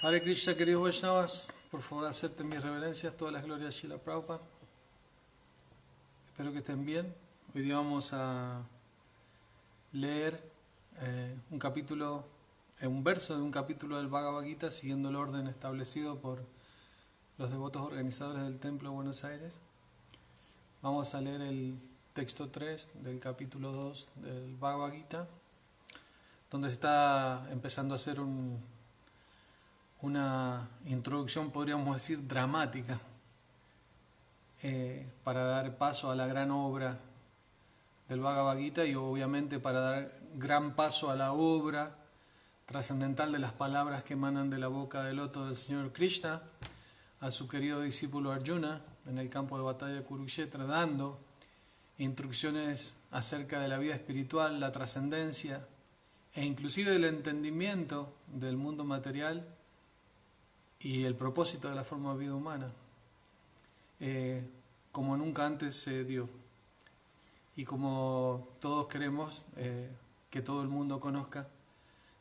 Hare Krishna, queridos Vaishnavas, por favor acepten mis reverencias, todas las glorias de Srila Prabhupada. Espero que estén bien. Hoy día vamos a leer un verso de un capítulo del Bhagavad Gita, siguiendo el orden establecido por los devotos organizadores del Templo de Buenos Aires. Vamos a leer el texto 3 del capítulo 2 del Bhagavad Gita, donde se está empezando a hacer una introducción, podríamos decir, dramática, para dar paso a la gran obra del Bhagavad Gita y obviamente para dar gran paso a la obra trascendental de las palabras que emanan de la boca del loto del Señor Krishna a su querido discípulo Arjuna en el campo de batalla de Kurukshetra, dando instrucciones acerca de la vida espiritual, la trascendencia e inclusive del entendimiento del mundo material y el propósito de la forma de vida humana, como nunca antes se dio. Y como todos queremos que todo el mundo conozca,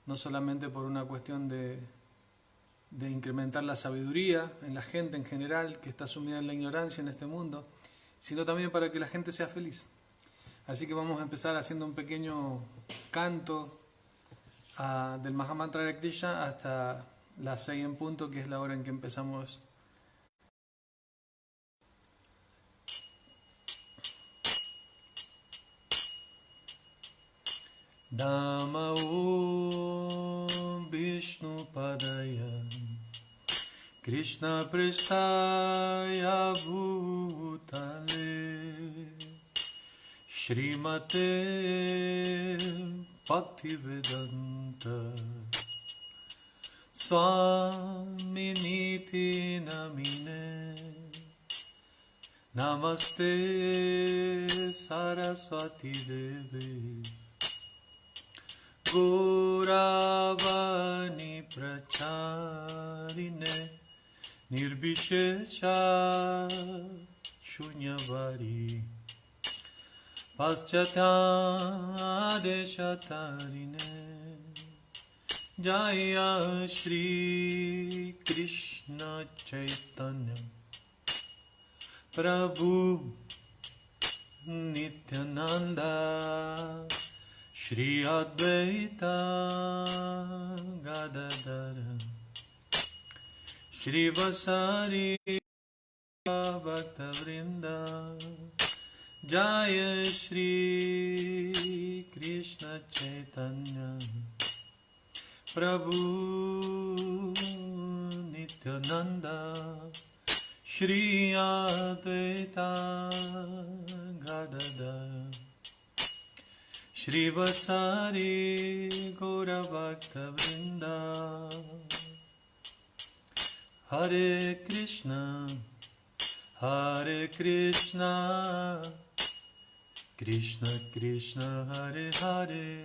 no solamente por una cuestión de incrementar la sabiduría en la gente en general, que está sumida en la ignorancia en este mundo, sino también para que la gente sea feliz. Así que vamos a empezar haciendo un pequeño canto del Mahamantra de Krishna hasta las 6 en punto, que es la hora en que empezamos. Namo Vishnu Padaya Krishna Prestaya Bhutale Srimate Bhaktivedanta Swaminiti Namine Namaste Saraswati Devi Gauravani Pracharine Nirbhishesha Shunyavadi Paschatadeshatarine Jaya Shri Krishna Chaitanya Prabhu Nityananda Shri Advaita Gadadara Shri Vasari Bhakta Vrinda Jaya Shri Krishna Chaitanya Prabhu Nityananda Shri Advaita Gadadara Shri Vasari Gaura Bhakta Vrinda Hare Krishna Krishna Krishna Hare Hare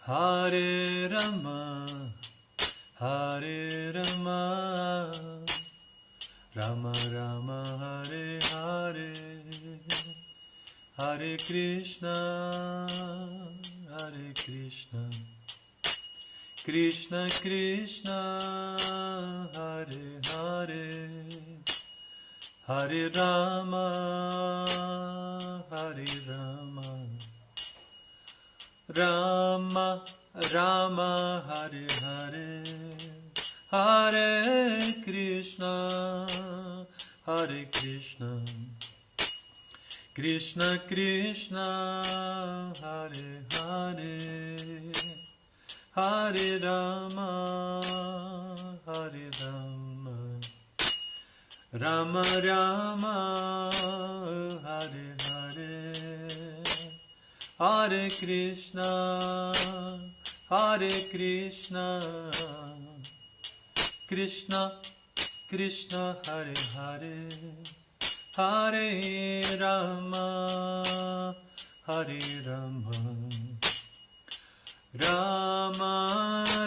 Hare Rama Rama Rama Hare Hare Hare Krishna Krishna Krishna Hare Hare Hare Rama Rama Rama Hare Hare Hare Krishna Krishna Krishna Hare Hare Hare Rama Rama Rama Hare Hare Hare Krishna Krishna Krishna Hare Hare Hare Rama Rama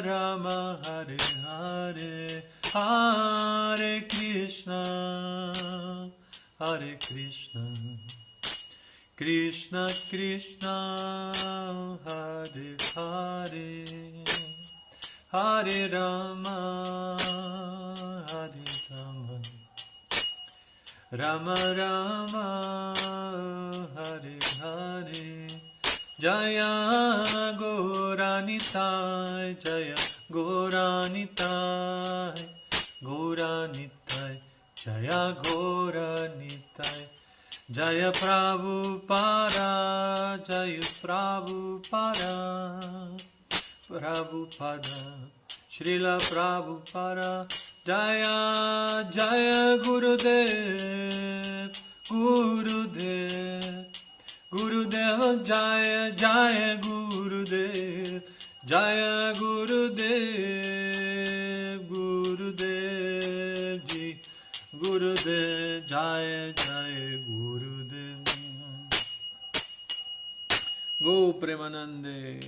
Rama Hare Hare Hare Krishna Krishna Krishna Hare Hare Hare Rama, Hare Rama, Rama Rama, Hare Hare, Jaya Gauranitai, Jaya Gauranitai, Gauranitai, Jaya Gauranitai, Jaya Prabhupada, Jaya Prabhupada, Prabhupada, Srila Prabhupada, Jaya Jaya Gurudev, Gurudev, Gurudev Jaya Jaya Gurudev, Jaya Gurudev, Gurudev Ji, Gurudev Jaya Jaya Gurudev. Go Premanande.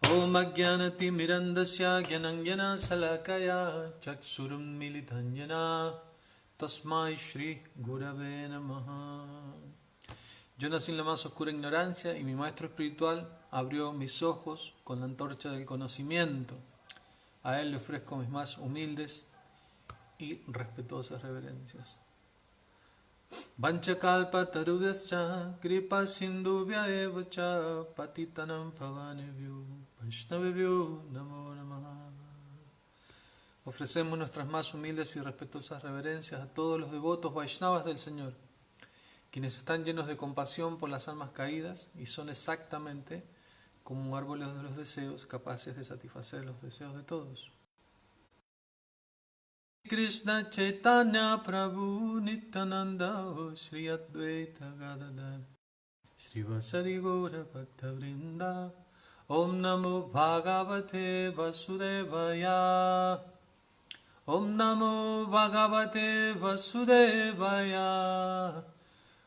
Om Ajnanati Mirandasya Gyanangyana Salakaya Chaksurum Militanyana Tasmai Shri Gurave Namaha. Yo nací en la más oscura ignorancia y mi maestro espiritual abrió mis ojos con la antorcha del conocimiento. A él le ofrezco mis más humildes y respetuosas reverencias. Vanchakalpa tarudascha kripa sindhubhya evacha patitanam pavanebhyo vaishnavebhyo namo namaha. Ofrecemos nuestras más humildes y respetuosas reverencias a todos los devotos Vaishnavas del Señor, quienes están llenos de compasión por las almas caídas y son exactamente como árboles de los deseos capaces de satisfacer los deseos de todos. Krishna Chaitanya Prabhu Nityananda Shri Advaita Gadadhar Shri Vasari Gaura Bhakta Vrinda Om Namo Bhagavate Vasudevaya Om Namo Bhagavate Vasudevaya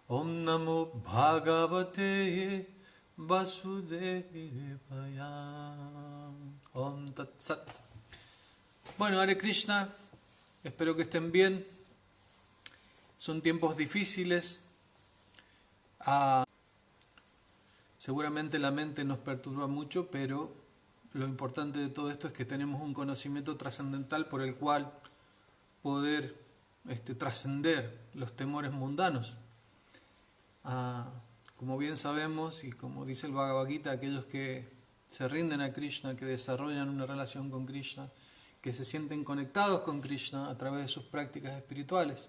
Om Namo Bhagavate Vasudevaya. Om Tat Sat. Bueno, Hare Krishna. Espero que estén bien. Son tiempos difíciles. Seguramente la mente nos perturba mucho, pero lo importante de todo esto es que tenemos un conocimiento trascendental por el cual poder trascender los temores mundanos. Como bien sabemos y como dice el Bhagavad Gita, aquellos que se rinden a Krishna, que desarrollan una relación con Krishna, que se sienten conectados con Krishna a través de sus prácticas espirituales,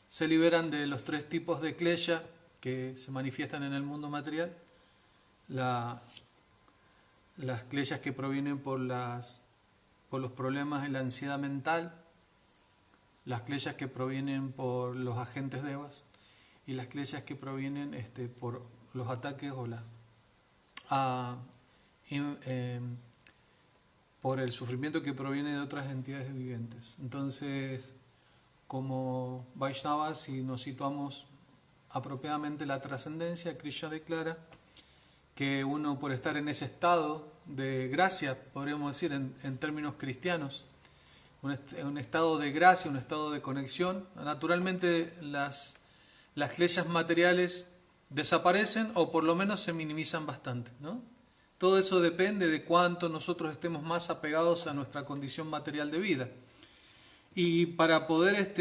se liberan de los tres tipos de klesha que se manifiestan en el mundo material. Las kleshas que provienen por los problemas de la ansiedad mental, las kleshas que provienen por los agentes devas y las kleshas que provienen por los ataques o por el sufrimiento que proviene de otras entidades vivientes. Entonces, como Vaishnavas, si nos situamos apropiadamente la trascendencia, Krishna declara que uno, por estar en ese estado de gracia, podríamos decir en términos cristianos, un estado de gracia, un estado de conexión, naturalmente las kleshas materiales desaparecen o por lo menos se minimizan bastante, ¿no? Todo eso depende de cuánto nosotros estemos más apegados a nuestra condición material de vida. Y para poder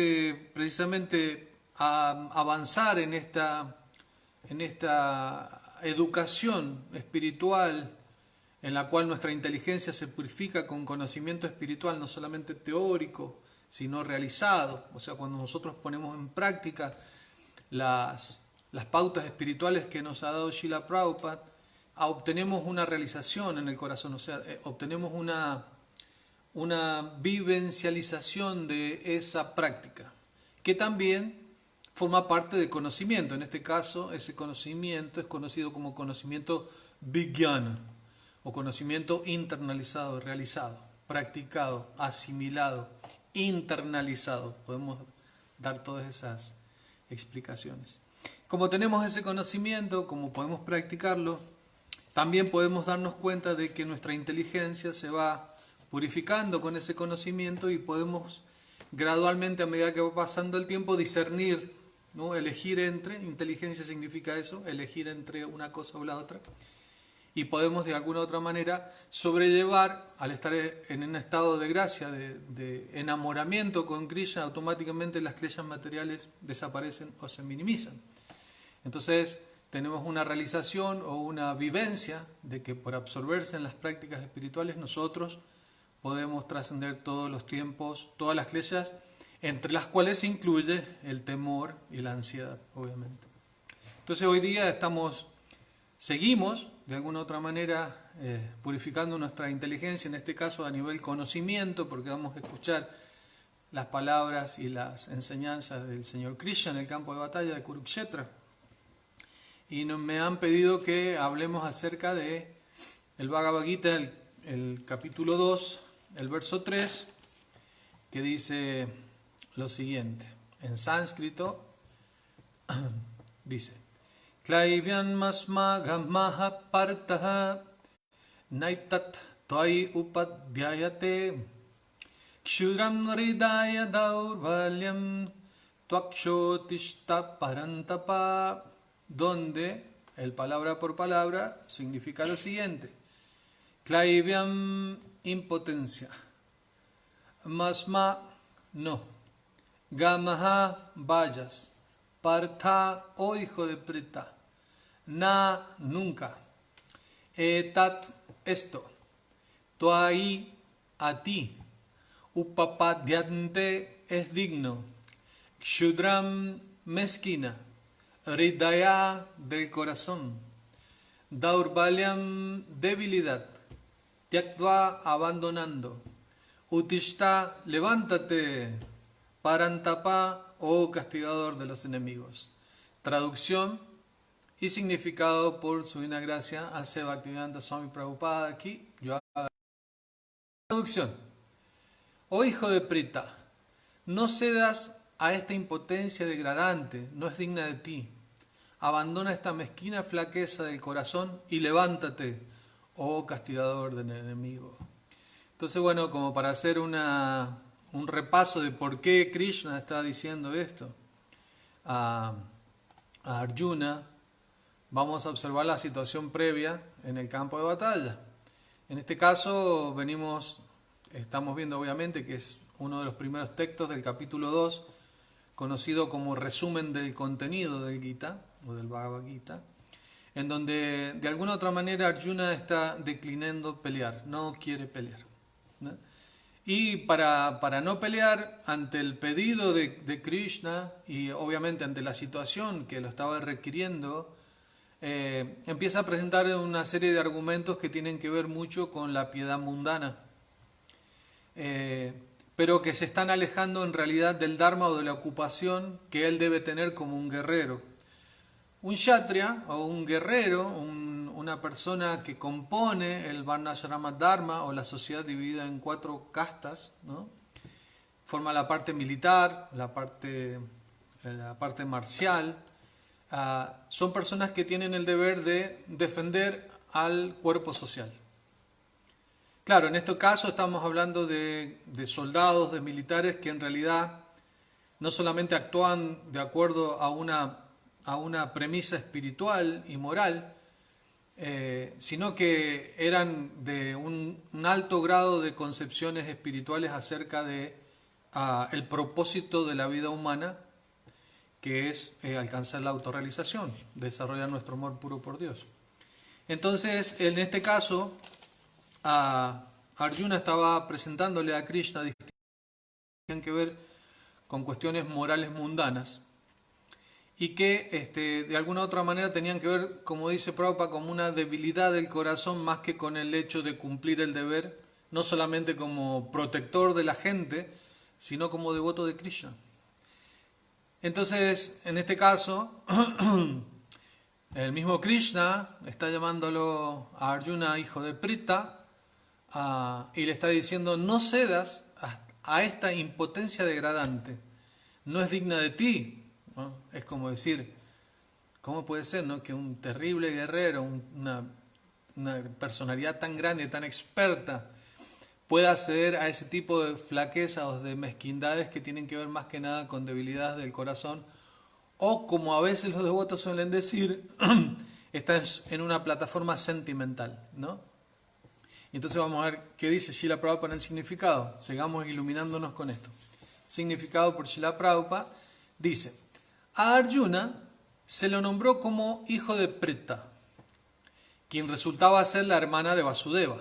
precisamente avanzar en esta educación espiritual, en la cual nuestra inteligencia se purifica con conocimiento espiritual, no solamente teórico, sino realizado. O sea, cuando nosotros ponemos en práctica las pautas espirituales que nos ha dado Srila Prabhupada, obtenemos una realización en el corazón, o sea, obtenemos una vivencialización de esa práctica, que también forma parte del conocimiento. En este caso, ese conocimiento es conocido como conocimiento vijnana, o conocimiento internalizado, realizado, practicado, asimilado, internalizado. Podemos dar todas esas explicaciones. Como tenemos ese conocimiento, como podemos practicarlo, también podemos darnos cuenta de que nuestra inteligencia se va purificando con ese conocimiento y podemos gradualmente, a medida que va pasando el tiempo, discernir, ¿no? Elegir entre, inteligencia significa eso, elegir entre una cosa o la otra, y podemos de alguna u otra manera sobrellevar, al estar en un estado de gracia, de enamoramiento con Krishna, automáticamente las kleshas materiales desaparecen o se minimizan. Entonces tenemos una realización o una vivencia de que por absorberse en las prácticas espirituales nosotros podemos trascender todos los tiempos, todas las kleshas, entre las cuales se incluye el temor y la ansiedad, obviamente. Entonces hoy día seguimos de alguna u otra manera purificando nuestra inteligencia, en este caso a nivel conocimiento, porque vamos a escuchar las palabras y las enseñanzas del Señor Krishna en el campo de batalla de Kurukshetra. Y me han pedido que hablemos acerca de el Bhagavad Gita, el capítulo 2, el verso 3, que dice lo siguiente, en sánscrito, dice: Klaivyan masmagam mahapartaha naitat tvai upadhyayate kshudram hridaya daurvalyam tvakshotishta parantapa, donde el palabra por palabra significa lo siguiente: Klaivyam, impotencia, masma, no, gamaha, vayas, partha, oh hijo de Prita, na, nunca, etat, esto, tuai, a ti, upapadhyante, es digno, kshudram, mezquina, hridaya, del corazón, daurvalyam, debilidad, tyaktva, abandonando, utishta, levántate, parantapa, oh castigador de los enemigos. Traducción y significado por su divina gracia a Bhaktivedanta Swami Prabhupada. Aquí yo hago traducción. Oh hijo de Prita, no cedas a esta impotencia degradante, no es digna de ti. Abandona esta mezquina flaqueza del corazón y levántate, oh castigador del enemigo. Entonces, bueno, como para hacer un repaso de por qué Krishna está diciendo esto a Arjuna, vamos a observar la situación previa en el campo de batalla. En este caso estamos viendo obviamente que es uno de los primeros textos del capítulo 2, conocido como resumen del contenido del Gita o del Bhagavad Gita, en donde de alguna u otra manera Arjuna está declinando pelear, no quiere pelear, ¿no? Y para no pelear ante el pedido de Krishna y obviamente ante la situación que lo estaba requiriendo, empieza a presentar una serie de argumentos que tienen que ver mucho con la piedad mundana, pero que se están alejando en realidad del dharma o de la ocupación que él debe tener como un guerrero. Un kshatriya o un guerrero, una persona que compone el varnashrama dharma o la sociedad dividida en 4 castas, ¿no? Forma la parte militar, la parte marcial. Son personas que tienen el deber de defender al cuerpo social. Claro, en este caso estamos hablando de soldados, de militares que en realidad no solamente actúan de acuerdo a una premisa espiritual y moral, sino que eran de un alto grado de concepciones espirituales acerca de el propósito de la vida humana, que es alcanzar la autorrealización, desarrollar nuestro amor puro por Dios. Entonces, en este caso, Arjuna estaba presentándole a Krishna distintas que tienen que ver con cuestiones morales mundanas y que de alguna u otra manera tenían que ver, como dice Prabhupada, como una debilidad del corazón más que con el hecho de cumplir el deber, no solamente como protector de la gente, sino como devoto de Krishna. Entonces, en este caso, el mismo Krishna está llamándolo a Arjuna hijo de Prita y le está diciendo: no cedas a esta impotencia degradante, no es digna de ti, ¿no? Es como decir, ¿cómo puede ser, ¿no?, que un terrible guerrero, una personalidad tan grande, tan experta, pueda ceder a ese tipo de flaquezas o de mezquindades que tienen que ver más que nada con debilidades del corazón, o como a veces los devotos suelen decir, está en una plataforma sentimental, ¿no? Entonces vamos a ver qué dice Srila Prabhupada en el significado. Sigamos iluminándonos con esto. Significado por Srila Prabhupada dice: a Arjuna se lo nombró como hijo de Prita, quien resultaba ser la hermana de Vasudeva,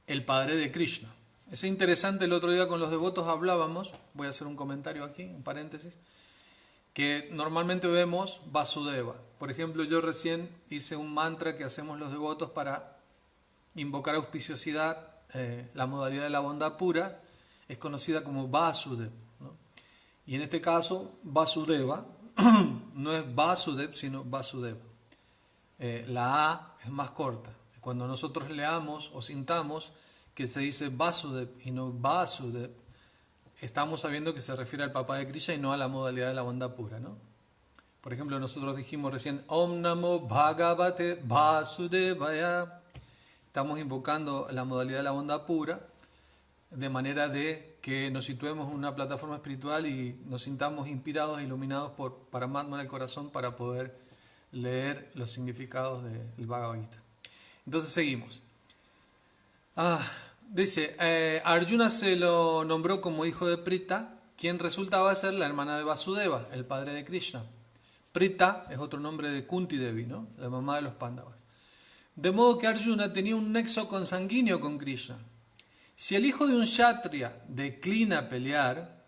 el padre de Krishna. Es interesante, el otro día con los devotos hablábamos, voy a hacer un comentario aquí, un paréntesis, que normalmente vemos Vasudeva. Por ejemplo, yo recién hice un mantra que hacemos los devotos para invocar auspiciosidad. La modalidad de la bondad pura es conocida como Vasudev, ¿no? Y en este caso, Vasudeva no es Vasudev, sino Vasudeva. La A es más corta. Cuando nosotros leamos o sintamos que se dice Vasudev y no Vasudev, estamos sabiendo que se refiere al papá de Krishna y no a la modalidad de la bondad pura, ¿no? Por ejemplo, nosotros dijimos recién Om Namo Bhagavate Vasudevaya. Estamos invocando la modalidad de la bondad pura, de manera de que nos situemos en una plataforma espiritual y nos sintamos inspirados e iluminados por Paramatma del corazón para poder leer los significados del Bhagavad Gita. Entonces seguimos. Dice, Arjuna se lo nombró como hijo de Prita, quien resultaba ser la hermana de Vasudeva, el padre de Krishna. Prita es otro nombre de Kunti Devi, ¿no? La mamá de los Pándavas. De modo que Arjuna tenía un nexo consanguíneo con Krishna. Si el hijo de un kshatriya declina a pelear,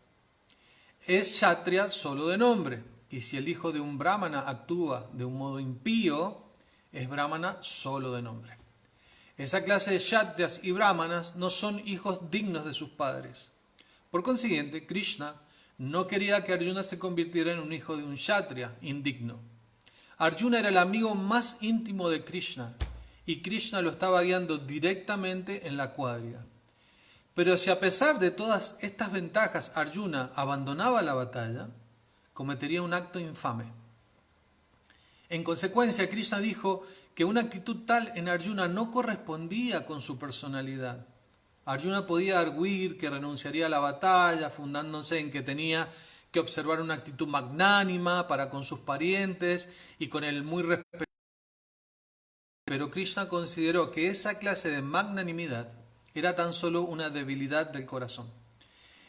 es kshatriya solo de nombre. Y si el hijo de un brahmana actúa de un modo impío, es brahmana solo de nombre. Esa clase de kshatriyas y brahmanas no son hijos dignos de sus padres. Por consiguiente, Krishna no quería que Arjuna se convirtiera en un hijo de un kshatriya indigno. Arjuna era el amigo más íntimo de Krishna y Krishna lo estaba guiando directamente en la cuadriga. Pero si a pesar de todas estas ventajas Arjuna abandonaba la batalla, cometería un acto infame. En consecuencia, Krishna dijo que una actitud tal en Arjuna no correspondía con su personalidad. Arjuna podía arguir que renunciaría a la batalla, fundándose en que tenía que observar una actitud magnánima para con sus parientes y con el muy respeto. Pero Krishna consideró que esa clase de magnanimidad era tan solo una debilidad del corazón.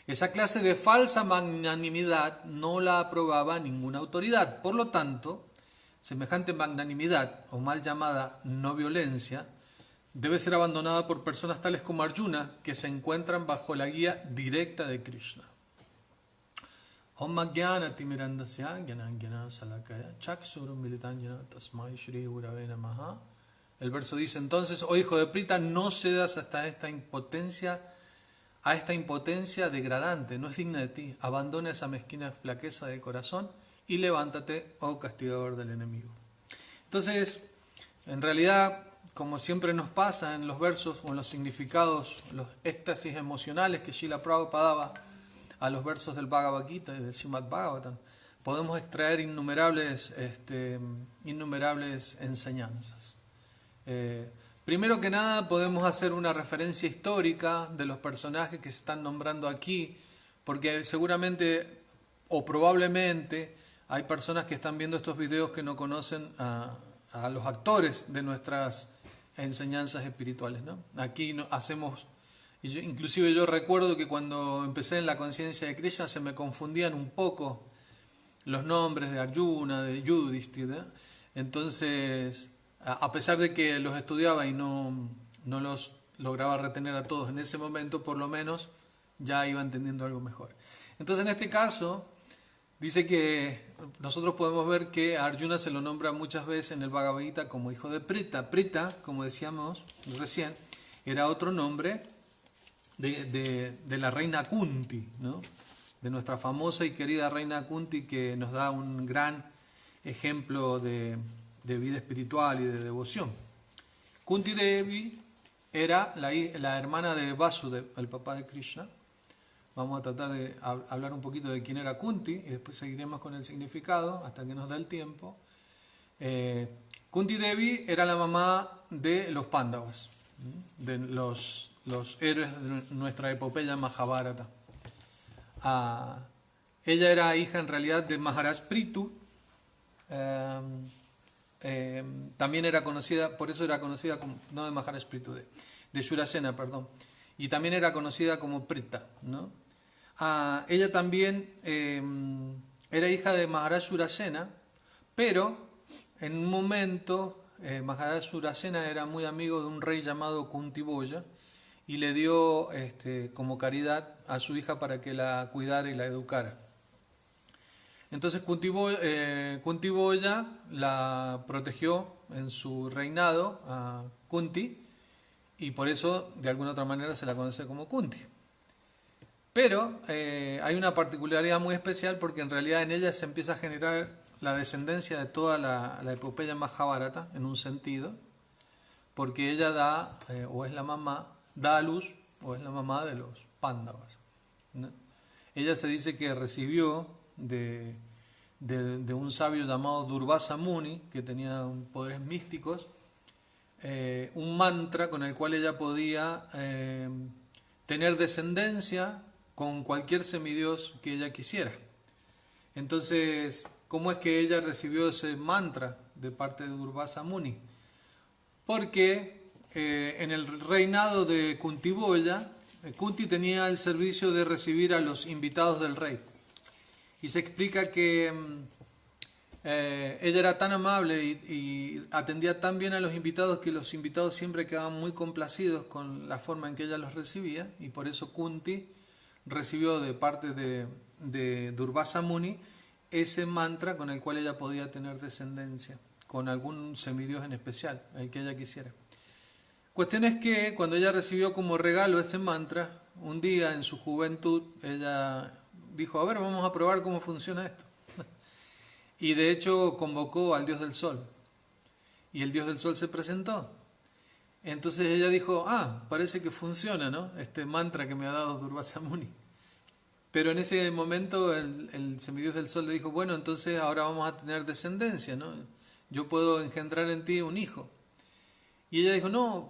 Esa clase de falsa magnanimidad no la aprobaba ninguna autoridad. Por lo tanto, semejante magnanimidad, o mal llamada no violencia, debe ser abandonada por personas tales como Arjuna, que se encuentran bajo la guía directa de Krishna. Om Jnana Timirandasya Jnana Salakaya Chaksurum Militanjana Tasmai Shri Gurave Namaha. El verso dice entonces: oh hijo de Prita, no cedas hasta esta impotencia degradante, no es digna de ti. Abandona esa mezquina flaqueza de corazón y levántate, oh castigador del enemigo. Entonces, en realidad, como siempre nos pasa en los versos o en los significados, los éxtasis emocionales que Srila Prabhupada daba a los versos del Bhagavad Gita y del Srimad Bhagavatam, podemos extraer innumerables enseñanzas. Primero que nada, podemos hacer una referencia histórica de los personajes que se están nombrando aquí, porque seguramente o probablemente hay personas que están viendo estos videos que no conocen a los actores de nuestras enseñanzas espirituales, ¿no? Aquí hacemos, inclusive yo recuerdo que cuando empecé en la conciencia de Krishna se me confundían un poco los nombres de Arjuna, de Yudhishthira, entonces a pesar de que los estudiaba y no los lograba retener a todos en ese momento, por lo menos ya iba entendiendo algo mejor. Entonces en este caso dice que nosotros podemos ver que a Arjuna se lo nombra muchas veces en el Bhagavad Gita como hijo de Prita. Prita, como decíamos recién, era otro nombre de la reina Kunti, ¿no? De nuestra famosa y querida reina Kunti, que nos da un gran ejemplo de vida espiritual y de devoción. Kunti Devi era la hermana de Vasudeva, el papá de Krishna. Vamos a tratar de hablar un poquito de quién era Kunti y después seguiremos con el significado hasta que nos dé el tiempo. Kunti Devi era la mamá de los Pándavas, de los héroes de nuestra epopeya Mahabharata. Ella era hija en realidad de Maharaj Prithu, también era conocida, por eso era conocida como, no de Maharaj Prithu, de Shurasena, perdón, y también era conocida como Prita, ¿no? Ella también era hija de Maharaj Shurasena, pero en un momento Maharaj Shurasena era muy amigo de un rey llamado Kunti Boya y le dio como caridad a su hija para que la cuidara y la educara. Entonces Kunti Boya la protegió en su reinado a Kunti y por eso de alguna otra manera se la conoce como Kunti. Pero hay una particularidad muy especial porque en realidad en ella se empieza a generar la descendencia de toda la epopeya Mahabharata en un sentido, porque ella da, o es la mamá, da a luz, o es la mamá de los Pándavas, ¿no? Ella se dice que recibió de un sabio llamado Durvasa Muni, que tenía poderes místicos, un mantra con el cual ella podía tener descendencia con cualquier semidios que ella quisiera. Entonces, ¿cómo es que ella recibió ese mantra de parte de Durvasa Muni? Porque en el reinado de Kunti Boya, Kunti tenía el servicio de recibir a los invitados del rey. Y se explica que ella era tan amable y atendía tan bien a los invitados que los invitados siempre quedaban muy complacidos con la forma en que ella los recibía, y por eso Kunti recibió de parte de Durvasa Muni ese mantra con el cual ella podía tener descendencia, con algún semidios en especial, el que ella quisiera. Cuestión es que cuando ella recibió como regalo ese mantra, un día en su juventud, ella dijo, a ver, vamos a probar cómo funciona esto. Y de hecho convocó al dios del sol. Y el dios del sol se presentó. Entonces ella dijo, parece que funciona, ¿no? Este mantra que me ha dado Durvasa Muni. Pero en ese momento el semidios del sol le dijo, bueno, entonces ahora vamos a tener descendencia, ¿no? Yo puedo engendrar en ti un hijo. Y ella dijo, no,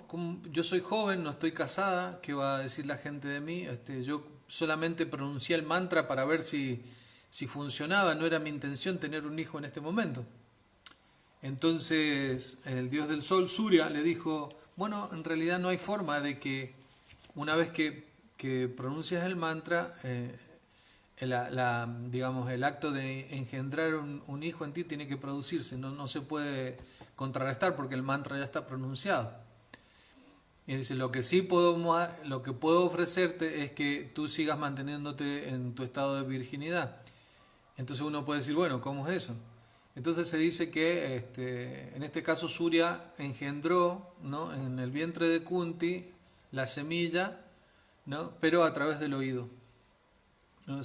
yo soy joven, no estoy casada, ¿qué va a decir la gente de mí? Yo solamente pronuncié el mantra para ver si funcionaba, no era mi intención tener un hijo en este momento. Entonces el dios del sol, Surya, le dijo, bueno, en realidad no hay forma de que una vez que pronuncias el mantra, digamos, el acto de engendrar un hijo en ti tiene que producirse, no se puede contrarrestar porque el mantra ya está pronunciado. Y dice, lo que puedo ofrecerte es que tú sigas manteniéndote en tu estado de virginidad. Entonces uno puede decir, bueno, ¿cómo es eso? Entonces se dice que en este caso Surya engendró, ¿no?, en el vientre de Kunti la semilla, ¿no?, pero a través del oído. ¿No?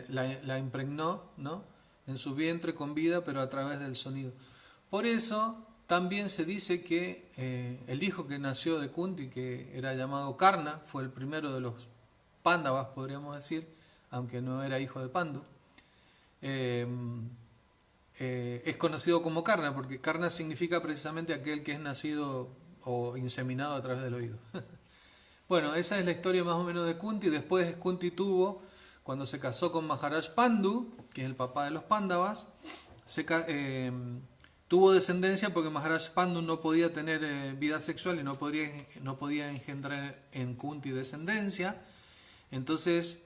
La impregnó, ¿no?, en su vientre con vida, pero a través del sonido. Por eso también se dice que el hijo que nació de Kunti, que era llamado Karna, fue el primero de los Pándavas, podríamos decir, aunque no era hijo de Pandu, es conocido como Karna, porque Karna significa precisamente aquel que es nacido o inseminado a través del oído. Bueno, esa es la historia más o menos de Kunti. Después Kunti tuvo, cuando se casó con Maharaj Pandu, que es el papá de los Pándavas, tuvo descendencia porque Maharaj Pandu no podía tener vida sexual y no podía engendrar en Kunti descendencia. Entonces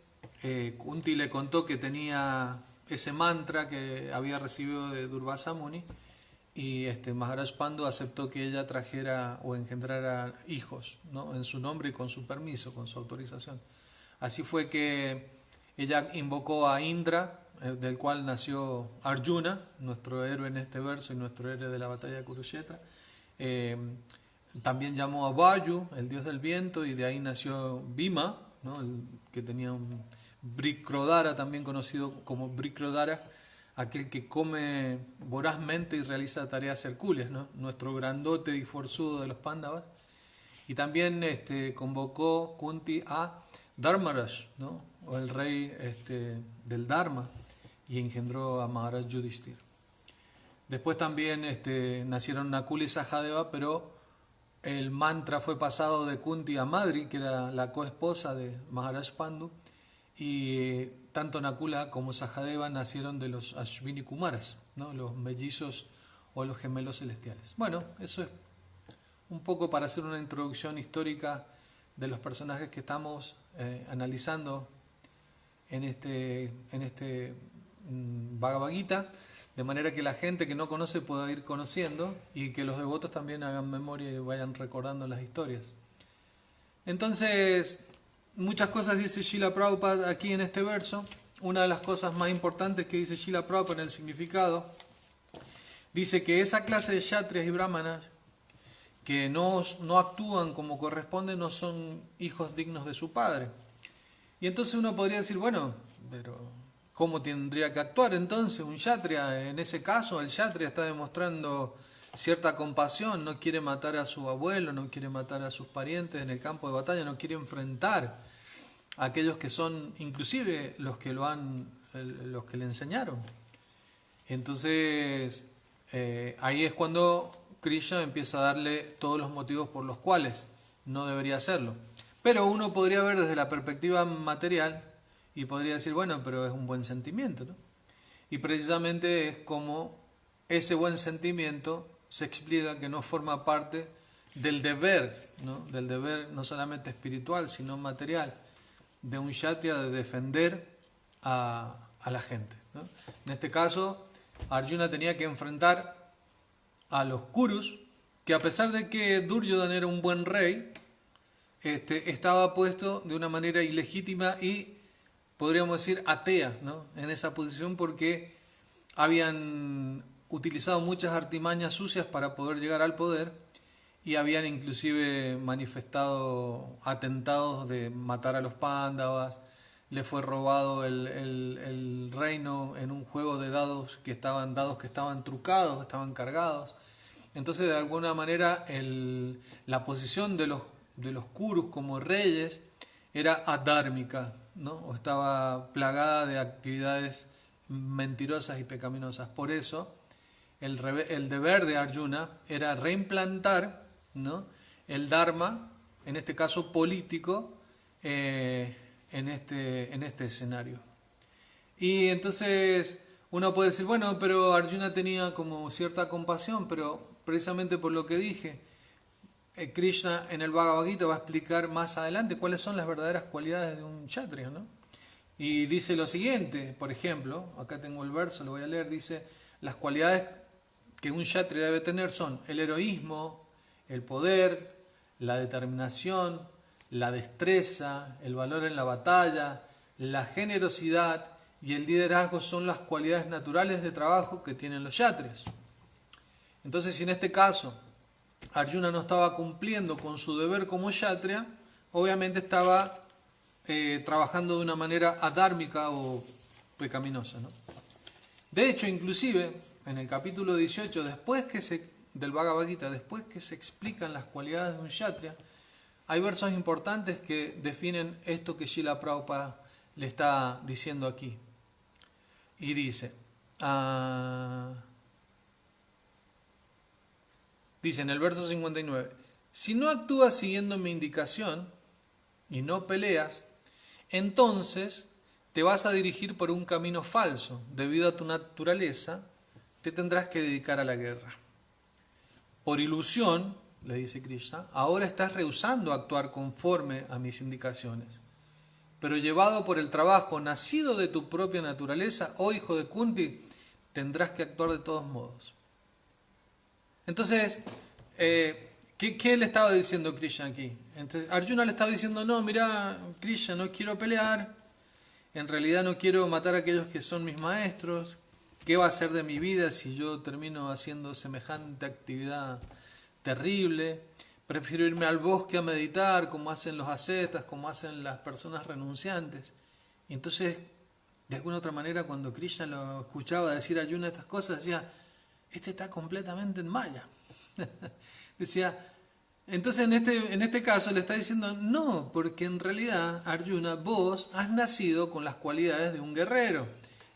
Kunti le contó que tenía ese mantra que había recibido de Durvasa Muni, y Maharaj Pandu aceptó que ella trajera o engendrara hijos, ¿no?, en su nombre y con su permiso, con su autorización. Así fue que ella invocó a Indra, del cual nació Arjuna, nuestro héroe en este verso y nuestro héroe de la batalla de Kurukshetra. También llamó a Vayu, el dios del viento, y de ahí nació Bhima, ¿no?, que tenía un Brikrodara, también conocido como Brikrodara, aquel que come vorazmente y realiza tareas hercúleas, ¿no?, nuestro grandote y forzudo de los Pándavas. Y también convocó Kunti a Dharmaraj, ¿no?, o el rey del Dharma, y engendró a Maharaj Yudhishthira. Después también nacieron Nakula y Sahadeva, pero el mantra fue pasado de Kunti a Madri, que era la coesposa de Maharaj Pandu, y tanto Nakula como Sahadeva nacieron de los Ashvini Kumaras, ¿no?, los mellizos o los gemelos celestiales. Bueno, eso es un poco para hacer una introducción histórica de los personajes que estamos analizando en este Bhagavad Gita, de manera que la gente que no conoce pueda ir conociendo y que los devotos también hagan memoria y vayan recordando las historias. Entonces, muchas cosas dice Srila Prabhupada aquí en este verso. Una de las cosas más importantes que dice Srila Prabhupada en el significado, dice que esa clase de kshatriyas y brahmanas que no actúan como corresponde no son hijos dignos de su padre. Y entonces uno podría decir, bueno, pero ¿cómo tendría que actuar entonces un kshatriya? En ese caso el kshatriya está demostrando cierta compasión, no quiere matar a su abuelo, no quiere matar a sus parientes en el campo de batalla, no quiere enfrentar a aquellos que son inclusive los que le enseñaron. Entonces ahí es cuando Krishna empieza a darle todos los motivos por los cuales no debería hacerlo. Pero uno podría ver desde la perspectiva material y podría decir, bueno, pero es un buen sentimiento, ¿no? Y precisamente es como ese buen sentimiento se explica que no forma parte del deber, ¿no? Del deber no solamente espiritual, sino material, de un kshatriya de defender a la gente, ¿no? En este caso, Arjuna tenía que enfrentar a los Kurus, que a pesar de que Duryodhana era un buen rey, estaba puesto de una manera ilegítima y, podríamos decir, atea, ¿no? En esa posición porque habían utilizado muchas artimañas sucias para poder llegar al poder y habían inclusive manifestado atentados de matar a los Pándavas. Le fue robado el reino en un juego de dados que estaban trucados, estaban cargados. Entonces, de alguna manera, la posición de los Kurus como reyes era adármica, ¿no? O estaba plagada de actividades mentirosas y pecaminosas. Por eso, el deber de Arjuna era reimplantar, ¿no?, el Dharma, en este caso político, en este escenario. Y entonces uno puede decir, bueno, pero Arjuna tenía como cierta compasión, pero precisamente por lo que dije, Krishna en el Bhagavad Gita va a explicar más adelante cuáles son las verdaderas cualidades de un kshatriya, ¿no? Y dice lo siguiente, por ejemplo, acá tengo el verso, lo voy a leer, dice, las cualidades que un kshatriya debe tener son el heroísmo, el poder, la determinación, la destreza, el valor en la batalla, la generosidad y el liderazgo son las cualidades naturales de trabajo que tienen los kshatriyas. Entonces, si en este caso Arjuna no estaba cumpliendo con su deber como kshatriya, obviamente estaba trabajando de una manera adármica o pecaminosa, ¿no? De hecho, inclusive, en el capítulo 18, del Bhagavad Gita, después que se explican las cualidades de un kshatriya, hay versos importantes que definen esto que Srila Prabhupada le está diciendo aquí. Y dice, en el verso 59, si no actúas siguiendo mi indicación y no peleas, entonces te vas a dirigir por un camino falso. Debido a tu naturaleza, te tendrás que dedicar a la guerra. Por ilusión, le dice Krishna, ahora estás rehusando actuar conforme a mis indicaciones. Pero llevado por el trabajo nacido de tu propia naturaleza, oh hijo de Kunti, tendrás que actuar de todos modos. Entonces, ¿qué le estaba diciendo Krishna aquí? Entonces, Arjuna le estaba diciendo, no, mira, Krishna, no quiero pelear, en realidad no quiero matar a aquellos que son mis maestros. ¿Qué va a ser de mi vida si yo termino haciendo semejante actividad terrible? Prefiero irme al bosque a meditar, como hacen los ascetas, como hacen las personas renunciantes. Y entonces, de alguna otra manera, cuando Krishna lo escuchaba decir a Arjuna estas cosas, decía, este está completamente en maya. Decía, entonces en este caso le está diciendo, no, porque en realidad, Arjuna, vos has nacido con las cualidades de un guerrero.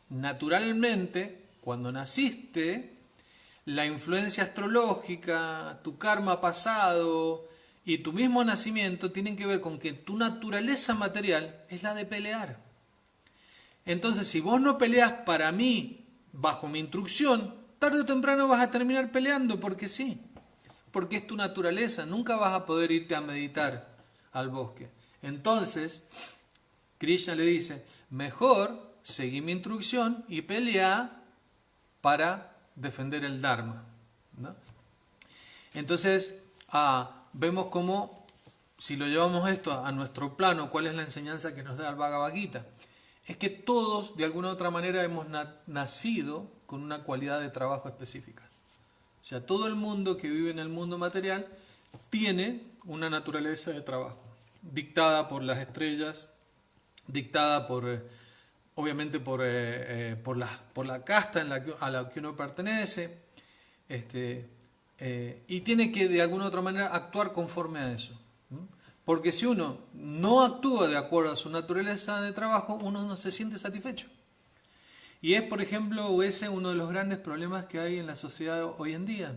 Naturalmente, cuando naciste, la influencia astrológica, tu karma pasado y tu mismo nacimiento tienen que ver con que tu naturaleza material es la de pelear. Entonces, si vos no peleas para mí, bajo mi instrucción, tarde o temprano vas a terminar peleando porque sí, porque es tu naturaleza, nunca vas a poder irte a meditar al bosque. Entonces, Krishna le dice, mejor seguí mi instrucción y pelea para defender el Dharma, ¿no? Entonces, vemos cómo, si lo llevamos esto a nuestro plano, ¿cuál es la enseñanza que nos da el Bhagavad Gita? Es que todos, de alguna u otra manera, hemos nacido con una cualidad de trabajo específica. O sea, todo el mundo que vive en el mundo material tiene una naturaleza de trabajo, dictada por las estrellas, dictada obviamente por la casta a la que uno pertenece, y tiene que de alguna u otra manera actuar conforme a eso. Porque si uno no actúa de acuerdo a su naturaleza de trabajo, uno no se siente satisfecho. Y es, por ejemplo, ese uno de los grandes problemas que hay en la sociedad hoy en día.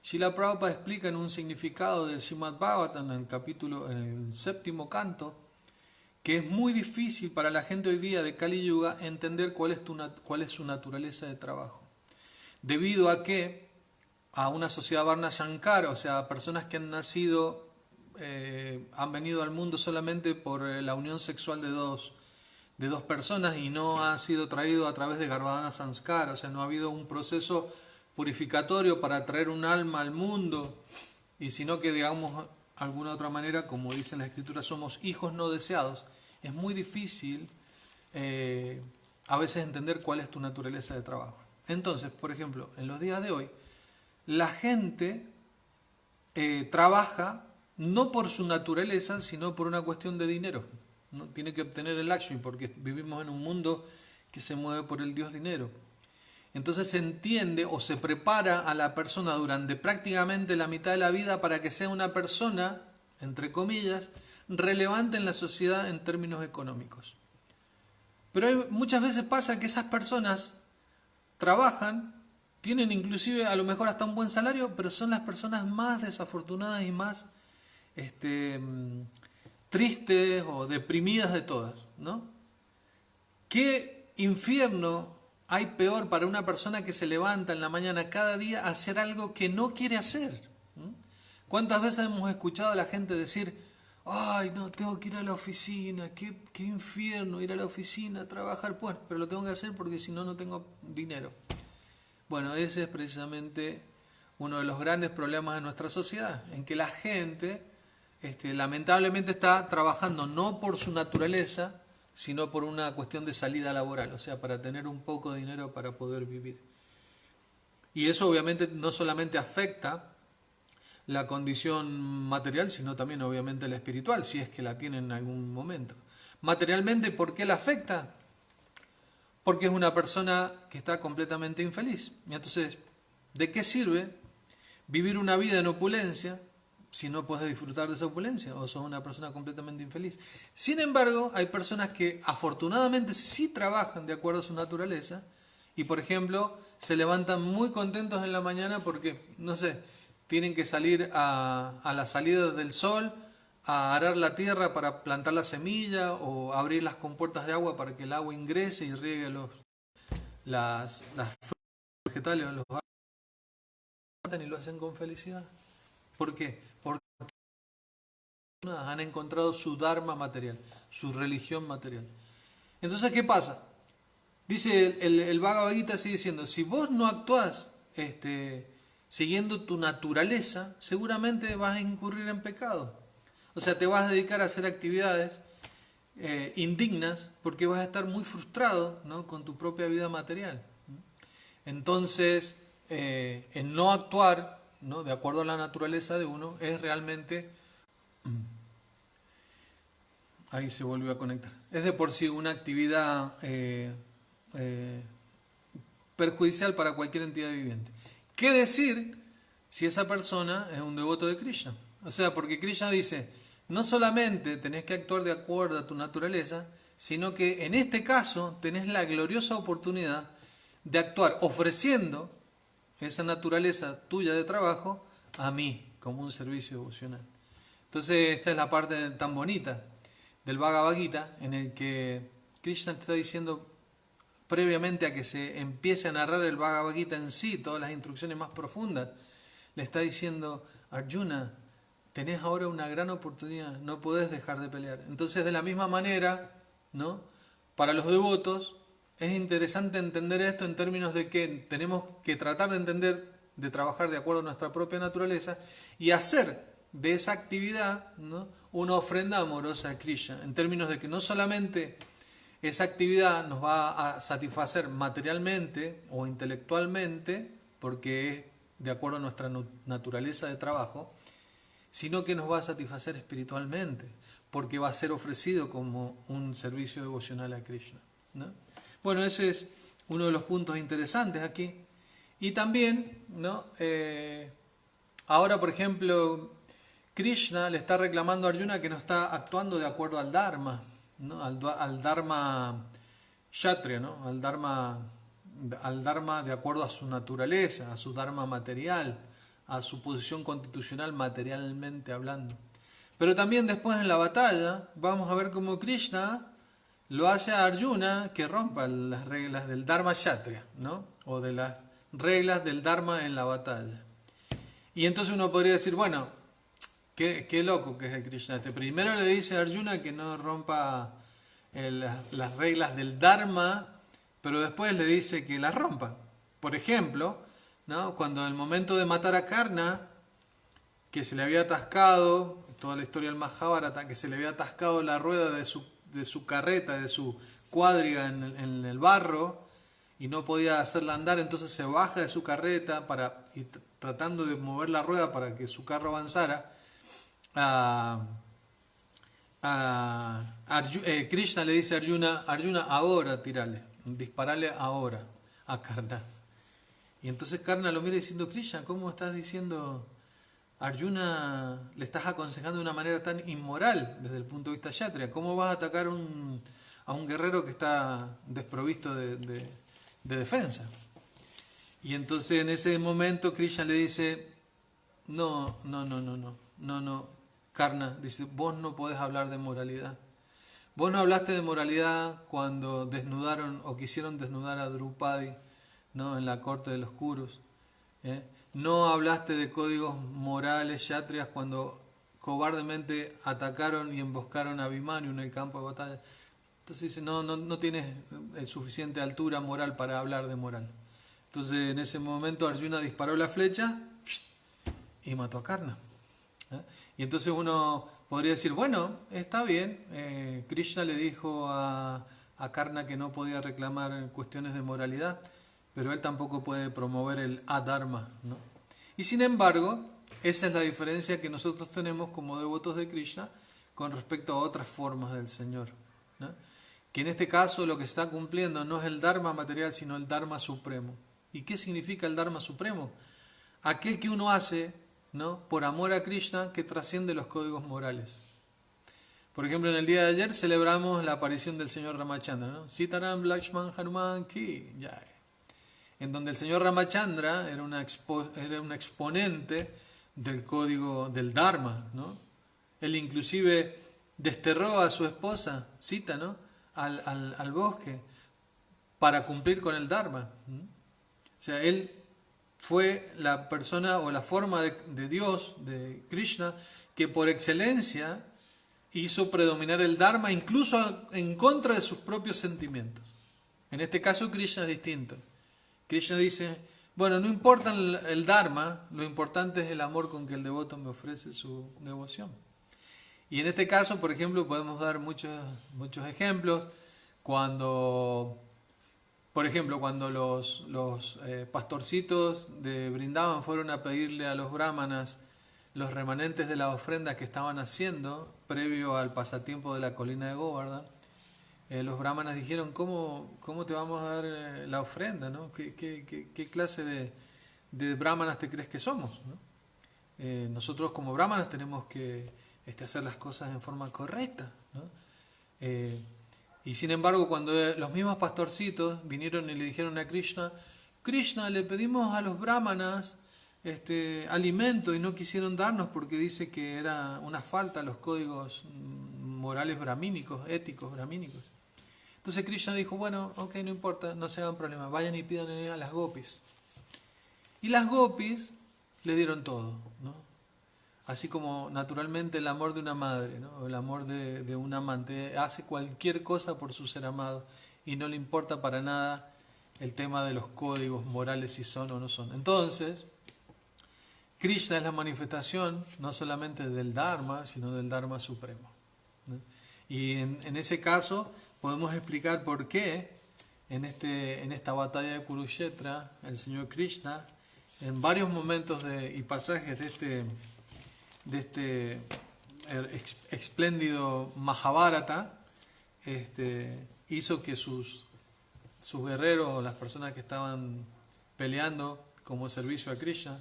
Srila Prabhupada explica en un significado del Srimad Bhagavatam, en el 7º canto, que es muy difícil para la gente hoy día de Kali Yuga entender cuál es su naturaleza de trabajo. Debido a que a una sociedad Varna Shankara, o sea, personas que han nacido, han venido al mundo solamente por la unión sexual de dos personas y no han sido traídos a través de Garbhadana Sanskara, o sea, no ha habido un proceso purificatorio para traer un alma al mundo, y sino que, digamos, de alguna otra manera, como dice en la Escritura, somos hijos no deseados. Es muy difícil a veces entender cuál es tu naturaleza de trabajo. Entonces, por ejemplo, en los días de hoy, la gente trabaja no por su naturaleza, sino por una cuestión de dinero, ¿no? Tiene que obtener el Lakshmi porque vivimos en un mundo que se mueve por el dios dinero. Entonces se entiende o se prepara a la persona durante prácticamente la mitad de la vida para que sea una persona, entre comillas, relevante en la sociedad en términos económicos. Pero muchas veces pasa que esas personas trabajan, tienen inclusive a lo mejor hasta un buen salario, pero son las personas más desafortunadas y más tristes o deprimidas de todas, ¿no? ¿Qué infierno hay peor para una persona que se levanta en la mañana cada día a hacer algo que no quiere hacer? ¿Cuántas veces hemos escuchado a la gente decir, ay, no, tengo que ir a la oficina, qué infierno ir a la oficina a trabajar? Pues, pero lo tengo que hacer porque si no, no tengo dinero. Bueno, ese es precisamente uno de los grandes problemas de nuestra sociedad, en que la gente lamentablemente está trabajando no por su naturaleza, sino por una cuestión de salida laboral, o sea, para tener un poco de dinero para poder vivir. Y eso obviamente no solamente afecta la condición material, sino también obviamente la espiritual, si es que la tiene en algún momento. Materialmente, ¿por qué la afecta? Porque es una persona que está completamente infeliz. Y entonces, ¿de qué sirve vivir una vida en opulencia si no puedes disfrutar de esa opulencia o sos una persona completamente infeliz? Sin embargo, hay personas que afortunadamente sí trabajan de acuerdo a su naturaleza y, por ejemplo, se levantan muy contentos en la mañana porque, no sé, tienen que salir a la salida del sol a arar la tierra para plantar la semilla o abrir las compuertas de agua para que el agua ingrese y riegue las frutas vegetales o los árboles, y lo hacen con felicidad. ¿Por qué? Porque han encontrado su dharma material, su religión material. Entonces, ¿qué pasa? Dice el Bhagavad Gita, sigue diciendo, si vos no actuás siguiendo tu naturaleza, seguramente vas a incurrir en pecado. O sea, te vas a dedicar a hacer actividades indignas porque vas a estar muy frustrado, ¿no?, con tu propia vida material. Entonces, en no actuar, ¿no?, de acuerdo a la naturaleza de uno, es realmente... Ahí se volvió a conectar. Es de por sí una actividad perjudicial para cualquier entidad viviente. ¿Qué decir si esa persona es un devoto de Krishna? O sea, porque Krishna dice, no solamente tenés que actuar de acuerdo a tu naturaleza, sino que en este caso tenés la gloriosa oportunidad de actuar ofreciendo esa naturaleza tuya de trabajo a mí como un servicio devocional. Entonces esta es la parte tan bonita del Bhagavad Gita en el que Krishna te está diciendo, previamente a que se empiece a narrar el Bhagavad Gita en sí, todas las instrucciones más profundas, le está diciendo: Arjuna, tenés ahora una gran oportunidad, no podés dejar de pelear. Entonces, de la misma manera, ¿no?, para los devotos es interesante entender esto en términos de que tenemos que tratar de entender, de trabajar de acuerdo a nuestra propia naturaleza y hacer de esa actividad, ¿no?, una ofrenda amorosa a Krishna, en términos de que no solamente esa actividad nos va a satisfacer materialmente o intelectualmente, porque es de acuerdo a nuestra naturaleza de trabajo, sino que nos va a satisfacer espiritualmente, porque va a ser ofrecido como un servicio devocional a Krishna, ¿no? Bueno, ese es uno de los puntos interesantes aquí. Y también, ¿no?, ahora, por ejemplo, Krishna le está reclamando a Arjuna que no está actuando de acuerdo al Dharma, ¿no?, al Dharma Kshatriya, ¿no?, al Dharma de acuerdo a su naturaleza, a su Dharma material, a su posición constitucional materialmente hablando. Pero también después en la batalla vamos a ver cómo Krishna lo hace a Arjuna que rompa las reglas del Dharma Kshatriya, ¿no?, o de las reglas del Dharma en la batalla. Y entonces uno podría decir, bueno, qué loco que es el Krishna. Primero le dice a Arjuna que no rompa las reglas del Dharma, pero después le dice que las rompa. Por ejemplo, ¿no?, cuando en el momento de matar a Karna, que se le había atascado, toda la historia del Mahabharata, que se le había atascado la rueda de su carreta, de su cuadriga en el barro, y no podía hacerla andar, entonces se baja de su carreta tratando de mover la rueda para que su carro avanzara. Krishna le dice a Arjuna, ahora tírale, disparale ahora a Karna. Y entonces Karna lo mira diciendo, Krishna, ¿cómo estás diciendo? Arjuna, le estás aconsejando de una manera tan inmoral desde el punto de vista kshatriya. ¿Cómo vas a atacar a un guerrero que está desprovisto de defensa? Y entonces en ese momento Krishna le dice, no, Karna, dice, vos no podés hablar de moralidad. Vos no hablaste de moralidad cuando desnudaron o quisieron desnudar a Drupadi, ¿no?, en la corte de los Kurus. No hablaste de códigos morales kshatriyas cuando cobardemente atacaron y emboscaron a Abhimanyu en el campo de batalla. Entonces dice, no tienes suficiente altura moral para hablar de moral. Entonces en ese momento Arjuna disparó la flecha y mató a Karna. Y entonces uno podría decir, bueno, está bien, Krishna le dijo a Karna que no podía reclamar cuestiones de moralidad, pero él tampoco puede promover el adharma, ¿no? Y sin embargo, esa es la diferencia que nosotros tenemos como devotos de Krishna con respecto a otras formas del Señor, ¿no?, que en este caso lo que está cumpliendo no es el dharma material, sino el dharma supremo. ¿Y qué significa el dharma supremo? Aquel que uno hace, ¿no?, por amor a Krishna, que trasciende los códigos morales. Por ejemplo, en el día de ayer celebramos la aparición del señor Ramachandra, ¿no? Sitaram Lakshman Hanuman Ki Jai, en donde el señor Ramachandra era un exponente del código del Dharma, ¿no? Él inclusive desterró a su esposa, Sita, ¿no?, al bosque para cumplir con el Dharma. O sea, él fue la persona o la forma de Dios, de Krishna, que por excelencia hizo predominar el Dharma incluso en contra de sus propios sentimientos. En este caso Krishna es distinto. Krishna dice, bueno, no importa el Dharma, lo importante es el amor con que el devoto me ofrece su devoción. Y en este caso, por ejemplo, podemos dar muchos ejemplos. Por ejemplo, cuando los pastorcitos de Vrindavan fueron a pedirle a los brahmanas los remanentes de las ofrendas que estaban haciendo previo al pasatiempo de la colina de Govardhan, los brahmanas dijeron, ¿cómo te vamos a dar la ofrenda, ¿no? ¿Qué clase de brahmanas te crees que somos, ¿no? Nosotros como brahmanas tenemos que hacer las cosas en forma correcta, ¿no? Y sin embargo, cuando los mismos pastorcitos vinieron y le dijeron a Krishna, le pedimos a los brahmanas alimento y no quisieron darnos porque dice que era una falta a los códigos morales brahmínicos, éticos brahmínicos. Entonces Krishna dijo, bueno, ok, no importa, no se hagan problemas, vayan y pidan a las gopis. Y las gopis le dieron todo, ¿no? Así como naturalmente el amor de una madre, ¿no? El amor de un amante, hace cualquier cosa por su ser amado y no le importa para nada el tema de los códigos morales, si son o no son. Entonces, Krishna es la manifestación no solamente del Dharma, sino del Dharma supremo, ¿no? Y en ese caso podemos explicar por qué en esta batalla de Kurukshetra el Señor Krishna, en varios momentos y pasajes de este espléndido Mahabharata, hizo que sus guerreros o las personas que estaban peleando como servicio a Krishna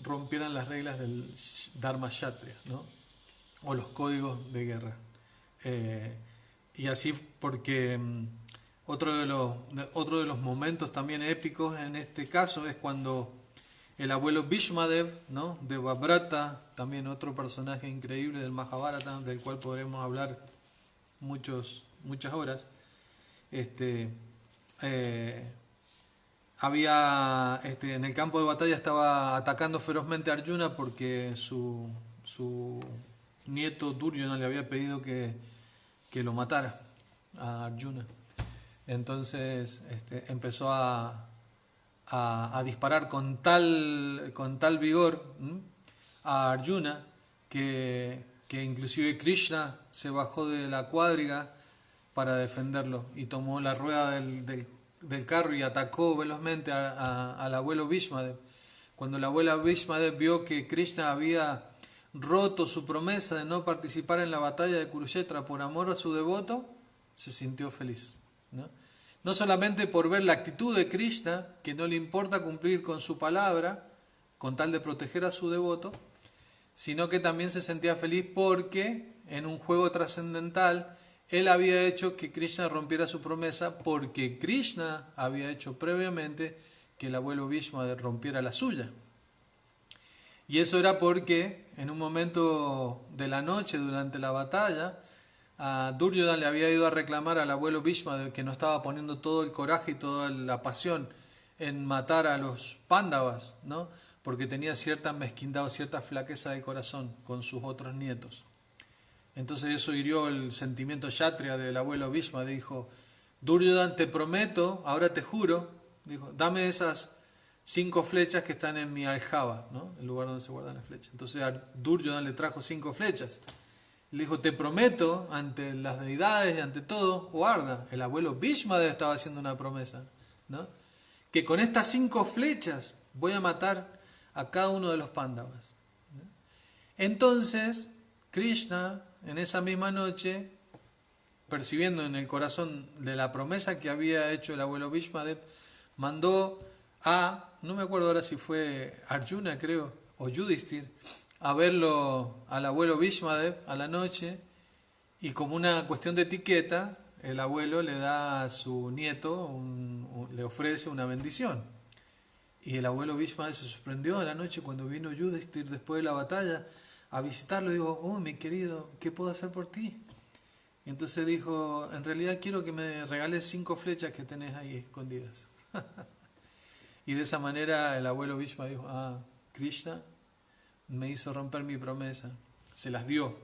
rompieran las reglas del Dharma Kshatriya, ¿no? O los códigos de guerra. Y así porque otro de los momentos también épicos en este caso es cuando el abuelo Bhishmadev, ¿no? De Devabrata, también otro personaje increíble del Mahabharata, del cual podremos hablar muchas horas, en el campo de batalla estaba atacando ferozmente a Arjuna porque su nieto Duryodhana le había pedido que lo matara a Arjuna. Entonces empezó a disparar con tal vigor a Arjuna que inclusive Krishna se bajó de la cuadriga para defenderlo y tomó la rueda del carro y atacó velozmente al abuelo Bhishmadev. Cuando el abuelo Bhishmadev vio que Krishna había roto su promesa de no participar en la batalla de Kurukshetra por amor a su devoto, se sintió feliz, ¿no? No solamente por ver la actitud de Krishna, que no le importa cumplir con su palabra, con tal de proteger a su devoto, sino que también se sentía feliz porque en un juego trascendental él había hecho que Krishna rompiera su promesa, porque Krishna había hecho previamente que el abuelo Bhishma rompiera la suya. Y eso era porque en un momento de la noche durante la batalla, a Duryodhana le había ido a reclamar al abuelo Bhishma de que no estaba poniendo todo el coraje y toda la pasión en matar a los Pándavas, ¿no? Porque tenía cierta mezquindad o cierta flaqueza de corazón con sus otros nietos. Entonces eso hirió el sentimiento kshatriya del abuelo Bhishma. Dijo, Duryodhana, te prometo, ahora te juro, dijo, dame esas 5 flechas que están en mi aljaba, ¿no? El lugar donde se guardan las flechas. Entonces a Duryodhana le trajo 5 flechas. Le dijo, te prometo, ante las deidades y ante todo, guarda, el abuelo Bhishma estaba haciendo una promesa, ¿no? Que con estas 5 flechas voy a matar a cada uno de los Pándavas, ¿no? Entonces, Krishna, en esa misma noche, percibiendo en el corazón de la promesa que había hecho el abuelo Bhishmadev, mandó no me acuerdo ahora si fue Arjuna, creo, o Yudhishthir, a verlo al abuelo Bhishmadev a la noche, y como una cuestión de etiqueta, el abuelo le da a su nieto, le ofrece una bendición. Y el abuelo Bhishmadev se sorprendió a la noche cuando vino Yudhishthir después de la batalla a visitarlo. Digo, oh, mi querido, ¿qué puedo hacer por ti? Y entonces dijo, en realidad quiero que me regales 5 flechas que tenés ahí escondidas. Y de esa manera el abuelo Bhishma dijo, Krishna me hizo romper mi promesa. Se las dio,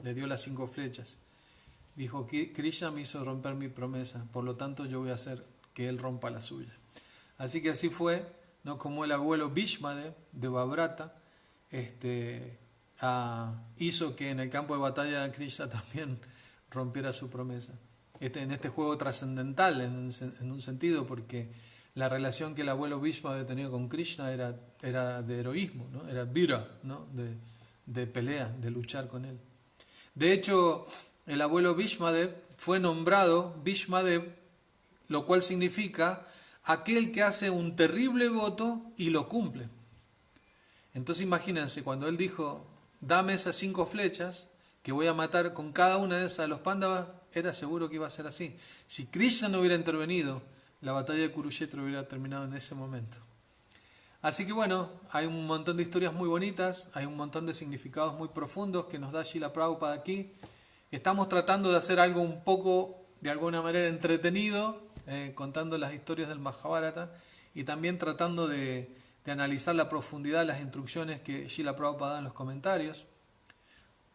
le dio las 5 flechas. Dijo, Krishna me hizo romper mi promesa, por lo tanto yo voy a hacer que él rompa la suya. Así que así fue, ¿no? Como el abuelo Bhishma de Devabrata hizo que en el campo de batalla Krishna también rompiera su promesa. En este juego trascendental, en un sentido, porque la relación que el abuelo Bhishma había tenido con Krishna era de heroísmo, ¿no? Era vira, ¿no? De pelea, de luchar con él. De hecho, el abuelo Bhishmadev fue nombrado Bhishmadev, lo cual significa aquel que hace un terrible voto y lo cumple. Entonces imagínense, cuando él dijo, dame esas 5 flechas, que voy a matar con cada una de esas a los Pándavas, era seguro que iba a ser así. Si Krishna no hubiera intervenido, la batalla de Kurukshetra hubiera terminado en ese momento. Así que bueno, hay un montón de historias muy bonitas, hay un montón de significados muy profundos que nos da Srila Prabhupada aquí. Estamos tratando de hacer algo un poco de alguna manera entretenido, contando las historias del Mahabharata y también tratando de analizar la profundidad de las instrucciones que Srila Prabhupada da en los comentarios.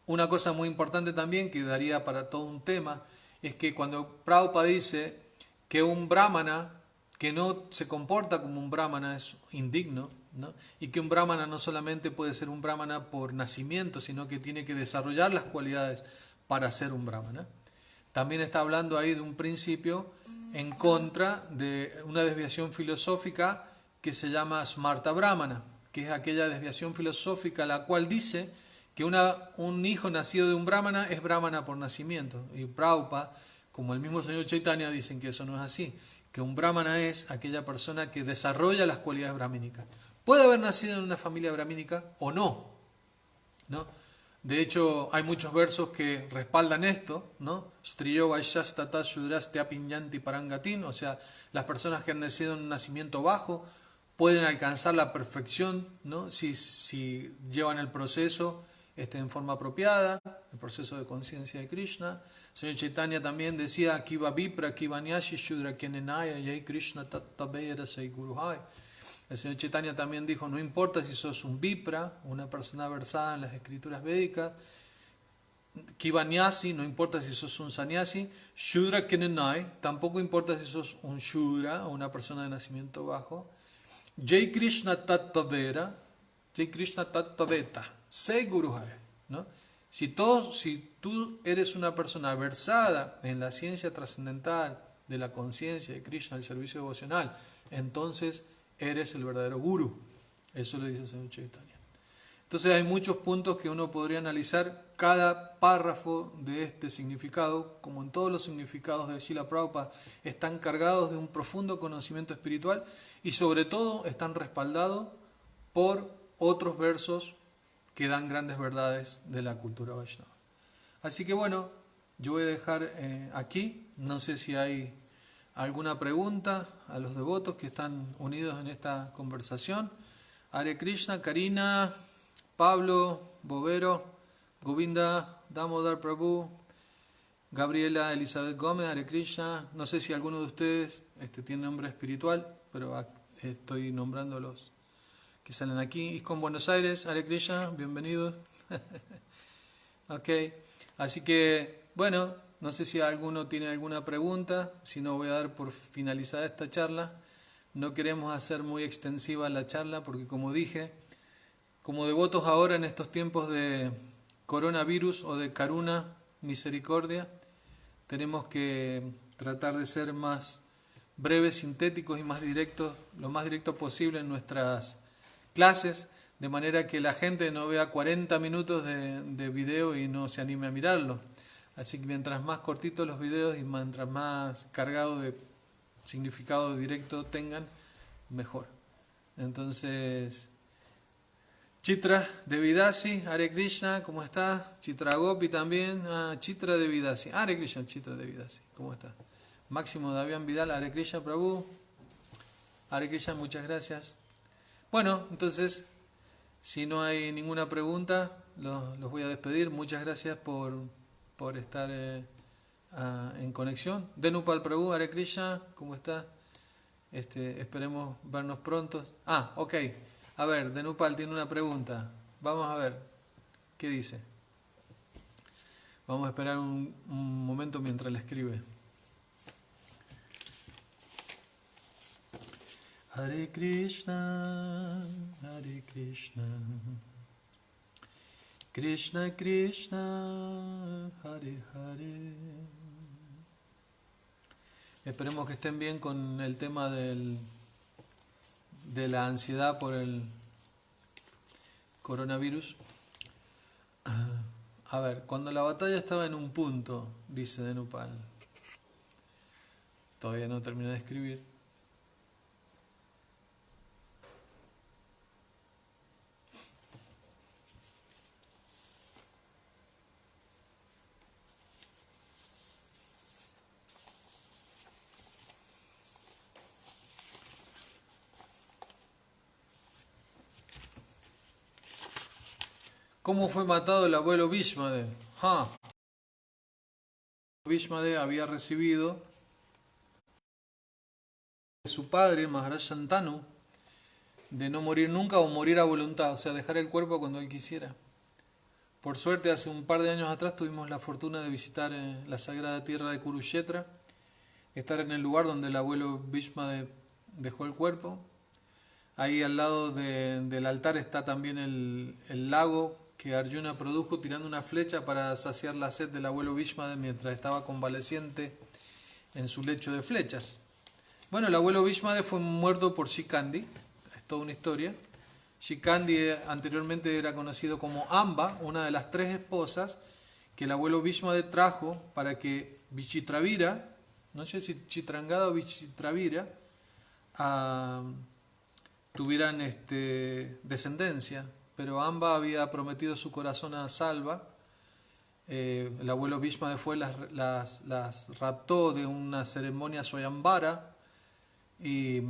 Una cosa muy importante también, que daría para todo un tema, es que cuando Prabhupada dice que un brahmana que no se comporta como un brahmana es indigno, ¿no? Y que un brahmana no solamente puede ser un brahmana por nacimiento, sino que tiene que desarrollar las cualidades para ser un brahmana. También está hablando ahí de un principio en contra de una desviación filosófica que se llama Smarta Brahmana, que es aquella desviación filosófica la cual dice que un hijo nacido de un brahmana es brahmana por nacimiento. Y Prabhupada, como el mismo señor Chaitanya, dicen que eso no es así, que un brahmana es aquella persona que desarrolla las cualidades brahmínicas. Puede haber nacido en una familia brahmínica o no, ¿no? De hecho, hay muchos versos que respaldan esto, ¿no? Striyo Vaishastata Shudraste Apinyanti Parangatin, o sea, las personas que han nacido en un nacimiento bajo pueden alcanzar la perfección, ¿no? Si llevan el proceso en forma apropiada, el proceso de conciencia de Krishna. El señor Chaitanya también decía, Kiva Vipra, Kiva Nyashi Shudra Kenenaya, Yai Krishna Tattabera Sei Guruhai. El señor Chaitanya también dijo, no importa si sos un Vipra, una persona versada en las escrituras védicas, Kivanyasi, no importa si sos un sannyasi, Shudra Kenenai, tampoco importa si sos un Shudra o una persona de nacimiento bajo, Jai Krishna Tattavera, Jai Krishna Tattaveta, Sei Guruhai, ¿no? Si tú eres una persona versada en la ciencia trascendental de la conciencia de Krishna, el servicio devocional, entonces eres el verdadero guru. Eso lo dice el señor Chaitanya. Entonces hay muchos puntos que uno podría analizar. Cada párrafo de este significado, como en todos los significados de Srila Prabhupada, están cargados de un profundo conocimiento espiritual y sobre todo están respaldados por otros versos que dan grandes verdades de la cultura Vaishnava. Así que bueno, yo voy a dejar aquí. No sé si hay alguna pregunta a los devotos que están unidos en esta conversación. Hare Krishna, Karina, Pablo, Bovero, Govinda, Damodar Prabhu, Gabriela Elizabeth Gómez, Hare Krishna. No sé si alguno de ustedes tiene nombre espiritual, pero estoy nombrando los que salen aquí. ISKCON Buenos Aires, Hare Krishna, bienvenidos. Ok, así que bueno, no sé si alguno tiene alguna pregunta, si no voy a dar por finalizada esta charla. No queremos hacer muy extensiva la charla porque, como dije, como devotos ahora en estos tiempos de coronavirus o de karuna, misericordia, tenemos que tratar de ser más breves, sintéticos y más directos, lo más directo posible en nuestras clases, de manera que la gente no vea 40 minutos de video y no se anime a mirarlo. Así que mientras más cortitos los videos y mientras más cargado de significado directo tengan, mejor. Entonces, Chitra Devidasi, Hare Krishna, ¿cómo está? Chitra Gopi también, Chitra Devidasi, Hare Krishna, Chitra Devidasi, ¿cómo está? Máximo Davian Vidal, Hare Krishna Prabhu, Hare Krishna, muchas gracias. Bueno, entonces, si no hay ninguna pregunta, los voy a despedir. Muchas gracias por estar en conexión. Denupal Prabhu, Hare Krishna, ¿cómo está? Esperemos vernos pronto. Ok. A ver, Denupal tiene una pregunta. Vamos a ver qué dice. Vamos a esperar un momento mientras le escribe. Hare Krishna, Hare Krishna, Krishna Krishna, Hare Hare. Esperemos que estén bien con el tema de la ansiedad por el coronavirus. A ver, cuando la batalla estaba en un punto, dice Denupal. Todavía no terminé de escribir. ¿Cómo fue matado el abuelo Bhishma? Bhishmadev había recibido de su padre, Maharaj Shantanu, de no morir nunca o morir a voluntad, o sea, dejar el cuerpo cuando él quisiera. Por suerte, hace un par de años atrás tuvimos la fortuna de visitar la sagrada tierra de Kurukshetra, estar en el lugar donde el abuelo Bhishma dejó el cuerpo. Ahí al lado del altar está también el lago que Arjuna produjo tirando una flecha para saciar la sed del abuelo Bhishma mientras estaba convaleciente en su lecho de flechas. Bueno, el abuelo Bhishma fue muerto por Shikandi, es toda una historia. Shikandi anteriormente era conocido como Amba, una de las 3 esposas que el abuelo Bhishma trajo para que Vichitravira, no sé si Chitrangada o Vichitravira, tuvieran descendencia, pero Amba había prometido su corazón a Salva. El abuelo Bhishma fue las raptó de una ceremonia Swayambara y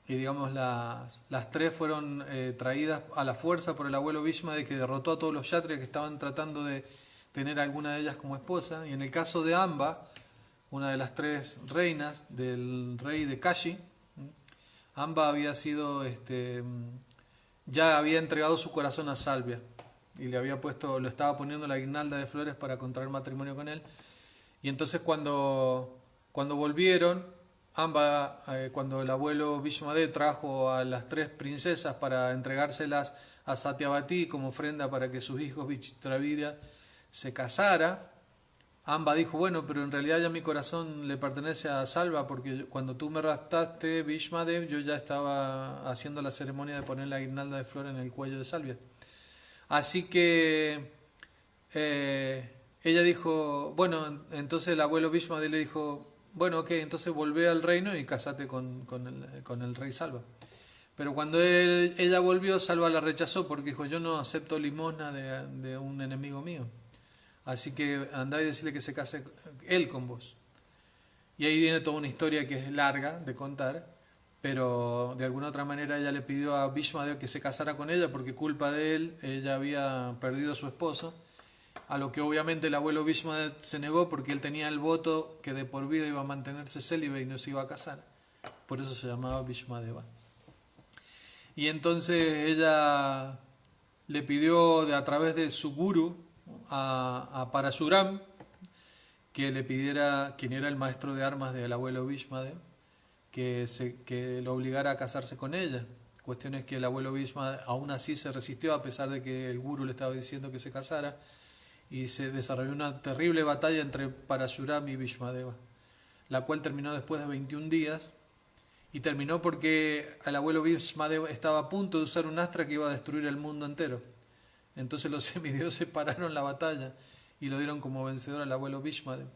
digamos las 3 fueron traídas a la fuerza por el abuelo Bhishma, que derrotó a todos los kshatriyas que estaban tratando de tener a alguna de ellas como esposa. Y en el caso de Amba, una de las 3 reinas del rey de Kashi, Amba había sido ya había entregado su corazón a Salvia y le estaba poniendo la guirnalda de flores para contraer matrimonio con él. Y entonces cuando volvieron, Amba, cuando el abuelo Bhishmadev trajo a las 3 princesas para entregárselas a Satyavati como ofrenda para que sus hijos Vichitravira se casara, Amba dijo, bueno, pero en realidad ya mi corazón le pertenece a Salva, porque cuando tú me raptaste, Bhishmadev, yo ya estaba haciendo la ceremonia de poner la guirnalda de flores en el cuello de Salvia. Así que ella dijo, bueno, entonces el abuelo Bhishmadev le dijo, bueno, ok, entonces volvé al reino y casate con el rey Salva. Pero cuando ella volvió, Salva la rechazó porque dijo, yo no acepto limosna de un enemigo mío. Así que andá y decirle que se case él con vos. Y ahí viene toda una historia que es larga de contar, pero de alguna otra manera ella le pidió a Bhishmadev que se casara con ella porque culpa de él ella había perdido a su esposo, a lo que obviamente el abuelo Bhishmadev se negó porque él tenía el voto que de por vida iba a mantenerse célibe y no se iba a casar. Por eso se llamaba Bhishmadeva. Y entonces ella le pidió a través de su guru a Parasuram que le pidiera, quien era el maestro de armas del abuelo Bhishmadev, que lo obligara a casarse con ella. Cuestión es que el abuelo Bhishma aún así se resistió a pesar de que el guru le estaba diciendo que se casara, y se desarrolló una terrible batalla entre Parasuram y Bhishmadeva, la cual terminó después de 21 días, y terminó porque el abuelo Bhishmadeva estaba a punto de usar un astra que iba a destruir el mundo entero. Entonces los semidioses pararon la batalla y lo dieron como vencedor al abuelo Bhishmadev.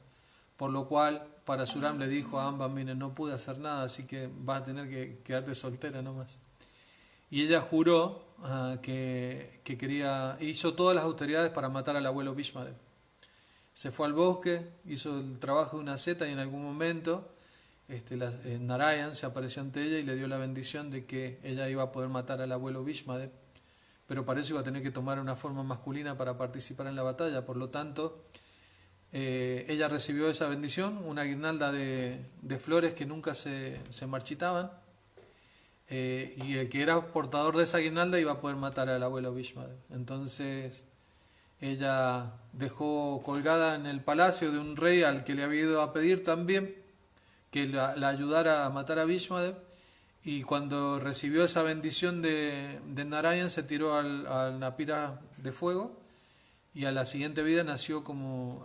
Por lo cual Parasuram le dijo a Amba, mire, no pude hacer nada, así que vas a tener que quedarte soltera nomás. Y ella juró que hizo todas las austeridades para matar al abuelo Bhishmadev. Se fue al bosque, hizo el trabajo de una seta y en algún momento Narayan se apareció ante ella y le dio la bendición de que ella iba a poder matar al abuelo Bhishmadev, pero para eso iba a tener que tomar una forma masculina para participar en la batalla. Por lo tanto, ella recibió esa bendición, una guirnalda de flores que nunca se marchitaban, y el que era portador de esa guirnalda iba a poder matar al abuelo Bhishmadev. Entonces ella dejó colgada en el palacio de un rey al que le había ido a pedir también que la ayudara a matar a Bhishmadev, y cuando recibió esa bendición de Narayan se tiró al napira de fuego, y a la siguiente vida nació como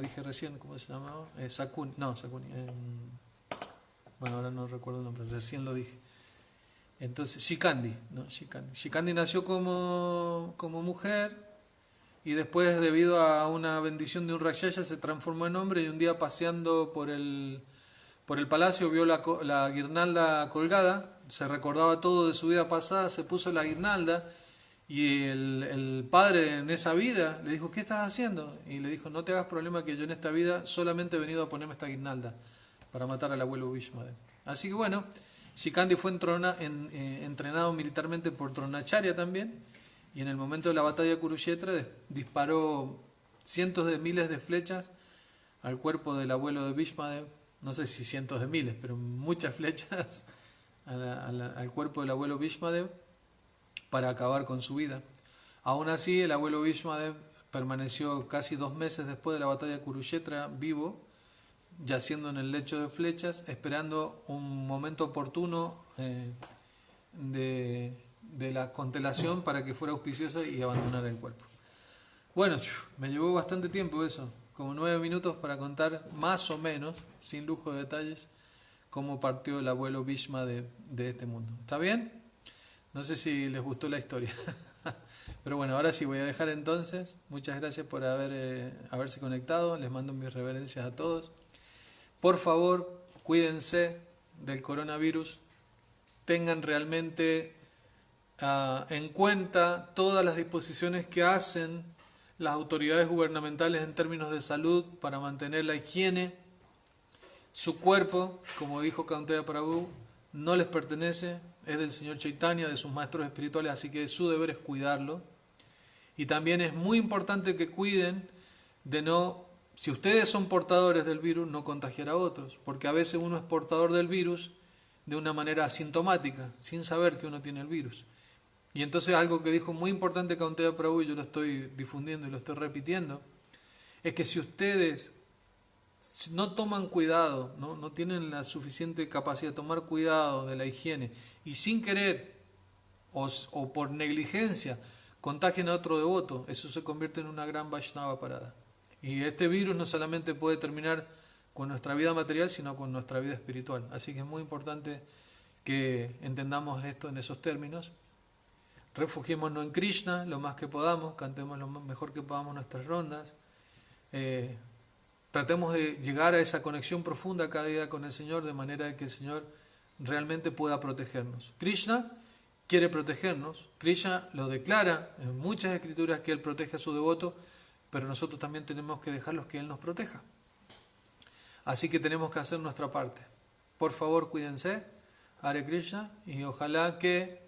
dije recién, ¿cómo se llamaba? Sakuni, bueno, ahora no recuerdo el nombre, recién lo dije. Entonces, Shikandi nació como mujer, y después, debido a una bendición de un Rakshasa, se transformó en hombre, y un día paseando por el palacio vio la guirnalda colgada, se recordaba todo de su vida pasada, se puso la guirnalda, y el padre en esa vida le dijo, ¿qué estás haciendo? Y le dijo, no te hagas problema que yo en esta vida solamente he venido a ponerme esta guirnalda para matar al abuelo Bhishmadev. Así que bueno, Shikandi fue entrenado militarmente por Dronacharya también, y en el momento de la batalla de Kurukshetra disparó cientos de miles de flechas al cuerpo del abuelo de Bhishmadev, no sé si cientos de miles, pero muchas flechas al cuerpo del abuelo Bhishmadev para acabar con su vida. Aún así, el abuelo Bhishmadev permaneció casi 2 meses después de la batalla de Kurukshetra vivo, yaciendo en el lecho de flechas, esperando un momento oportuno de la constelación para que fuera auspiciosa y abandonara el cuerpo. Bueno, me llevó bastante tiempo eso, como 9 minutos para contar más o menos, sin lujo de detalles, cómo partió el abuelo Bhishma de este mundo. ¿Está bien? No sé si les gustó la historia. Pero bueno, ahora sí voy a dejar entonces. Muchas gracias por haberse conectado. Les mando mis reverencias a todos. Por favor, cuídense del coronavirus. Tengan realmente en cuenta todas las disposiciones que hacen las autoridades gubernamentales en términos de salud para mantener la higiene. Su cuerpo, como dijo Kaunteya Prabhu, no les pertenece, es del Señor Chaitanya, de sus maestros espirituales, así que su deber es cuidarlo. Y también es muy importante que cuiden de no, si ustedes son portadores del virus, no contagiar a otros, porque a veces uno es portador del virus de una manera asintomática, sin saber que uno tiene el virus. Y entonces algo que dijo muy importante Kaunteya Prabhu, y yo lo estoy difundiendo y lo estoy repitiendo, es que si ustedes no toman cuidado, no tienen la suficiente capacidad de tomar cuidado de la higiene y sin querer o por negligencia contagian a otro devoto, eso se convierte en una gran Vaishnava parada. Y este virus no solamente puede terminar con nuestra vida material, sino con nuestra vida espiritual. Así que es muy importante que entendamos esto en esos términos. Refugiémonos en Krishna lo más que podamos, cantemos lo mejor que podamos nuestras rondas. Tratemos de llegar a esa conexión profunda cada día con el Señor, de manera que el Señor realmente pueda protegernos. Krishna quiere protegernos, Krishna lo declara en muchas escrituras que Él protege a su devoto, pero nosotros también tenemos que dejarlos que Él nos proteja. Así que tenemos que hacer nuestra parte. Por favor, cuídense, Hare Krishna, y ojalá que,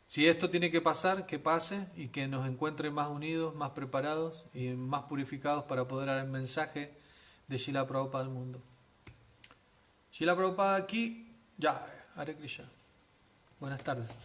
si esto tiene que pasar, que pase y que nos encuentre más unidos, más preparados y más purificados para poder dar el mensaje de Srila Prabhupada al mundo. Srila Prabhupada aquí, ya, Hare Krishna. Buenas tardes.